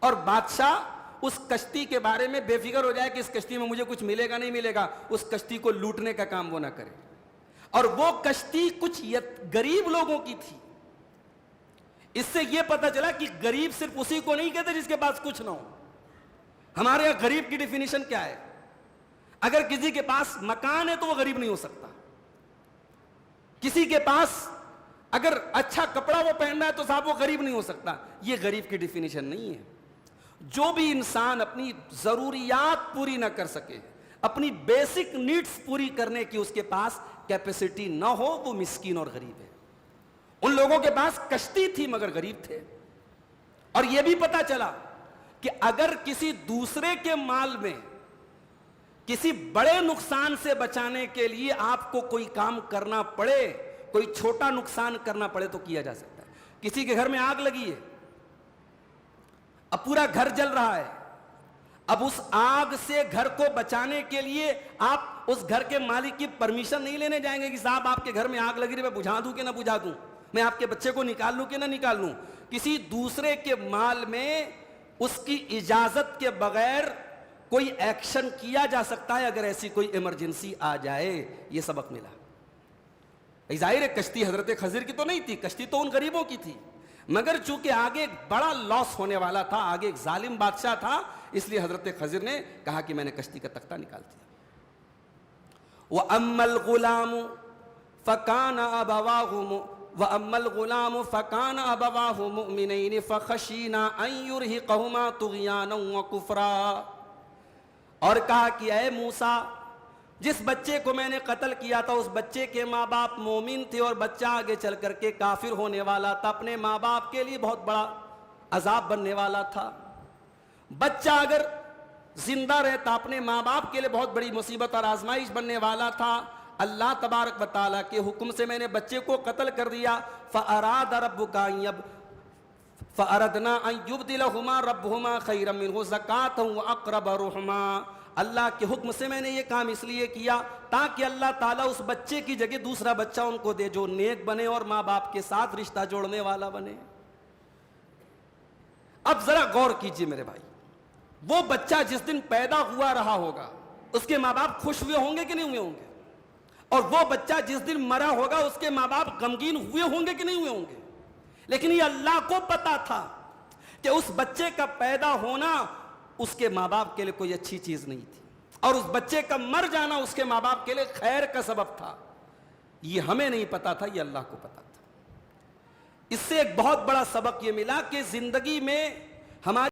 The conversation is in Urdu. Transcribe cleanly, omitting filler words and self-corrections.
اور بادشاہ اس کشتی کے بارے میں بے فکر ہو جائے کہ اس کشتی میں مجھے کچھ ملے گا نہیں ملے گا، اس کشتی کو لوٹنے کا کام وہ نہ کرے. اور وہ کشتی کچھ غریب لوگوں کی تھی. اس سے یہ پتا چلا کہ غریب صرف اسی کو نہیں کہتے جس کے پاس کچھ نہ ہو. ہمارے یہاں غریب کی ڈیفینیشن کیا ہے؟ اگر کسی کے پاس مکان ہے تو وہ غریب نہیں ہو سکتا. کسی کے پاس اگر اچھا کپڑا وہ پہننا ہے تو صاحب وہ غریب نہیں ہو سکتا. یہ غریب کی ڈیفینیشن نہیں ہے. جو بھی انسان اپنی ضروریات پوری نہ کر سکے، اپنی بیسک نیڈز پوری کرنے کی اس کے پاس کیپیسٹی نہ ہو، وہ مسکین اور غریب ہے. ان لوگوں کے پاس کشتی تھی مگر غریب تھے. اور یہ بھی پتا چلا کہ اگر کسی دوسرے کے مال میں کسی بڑے نقصان سے بچانے کے لیے آپ کو کوئی کام کرنا پڑے، کوئی چھوٹا نقصان کرنا پڑے تو کیا جا سکتا ہے. کسی کے گھر میں آگ لگی ہے، اب پورا گھر جل رہا ہے. اب اس آگ سے گھر کو بچانے کے لیے آپ اس گھر کے مالک کی پرمیشن نہیں لینے جائیں گے کہ صاحب آپ کے گھر میں آگ لگی ہے، میں بجھا دوں کہ نہ بجھا دوں، میں آپ کے بچے کو نکال لوں کہ نہ نکال لوں. کسی دوسرے کے مال میں اس کی اجازت کے بغیر کوئی ایکشن کیا جا سکتا ہے اگر ایسی کوئی ایمرجنسی آ جائے. یہ سبق ملا. ظاہر ہے کشتی حضرت خضر کی تو نہیں تھی، کشتی تو ان غریبوں کی تھی، مگر چونکہ آگے ایک بڑا لاس ہونے والا تھا، آگے ایک ظالم بادشاہ تھا، اس لیے حضرت خضر نے کہا کہ میں نے کشتی کا تختہ نکال دیا. وَأَمَّا الْغُلَامُ فَكَانَ أَبَوَاهُ مُؤْمِنَيْنِ فَخَشِينَا أَن يُرْهِقَهُمَا طُغْيَانًا وَكُفْرًا. اور کہا کہ اے موسیٰ، جس بچے کو میں نے قتل کیا تھا اس بچے کے ماں باپ مومن تھے اور بچہ آگے چل کر کے کافر ہونے والا تھا، اپنے ماں باپ کے لیے بہت بڑا عذاب بننے والا تھا. بچہ اگر زندہ رہتا اپنے ماں باپ کے لیے بہت بڑی مصیبت اور آزمائش بننے والا تھا. اللہ تبارک و تعالیٰ کے حکم سے میں نے بچے کو قتل کر دیا. فَأَرَادَ رَبُّكَ فَأَرَدْنَا أَن يُبْدِلَهُمَا رَبُّهُمَا خَيْرًا مِّنْهُ زَكَاةً وَأَقْرَبَ رُحْمًا. اللہ کے حکم سے میں نے یہ کام اس لیے کیا تاکہ اللہ تعالیٰ اس بچے کی جگہ دوسرا بچہ ان کو دے جو نیک بنے اور ماں باپ کے ساتھ رشتہ جوڑنے والا بنے. اب ذرا غور کیجئے میرے بھائی، وہ بچہ جس دن پیدا ہوا رہا ہوگا اس کے ماں باپ خوش ہوئے ہوں گے کہ نہیں ہوئے ہوں گے؟ اور وہ بچہ جس دن مرا ہوگا اس کے ماں باپ غمگین ہوئے ہوں گے کہ نہیں ہوئے ہوں گے؟ لیکن یہ اللہ کو پتا تھا کہ اس بچے کا پیدا ہونا اس کے ماں باپ کے لیے کوئی اچھی چیز نہیں تھی، اور اس بچے کا مر جانا اس کے ماں باپ کے لیے خیر کا سبب تھا. یہ ہمیں نہیں پتا تھا، یہ اللہ کو پتا تھا. اس سے ایک بہت بڑا سبق یہ ملا کہ زندگی میں ہماری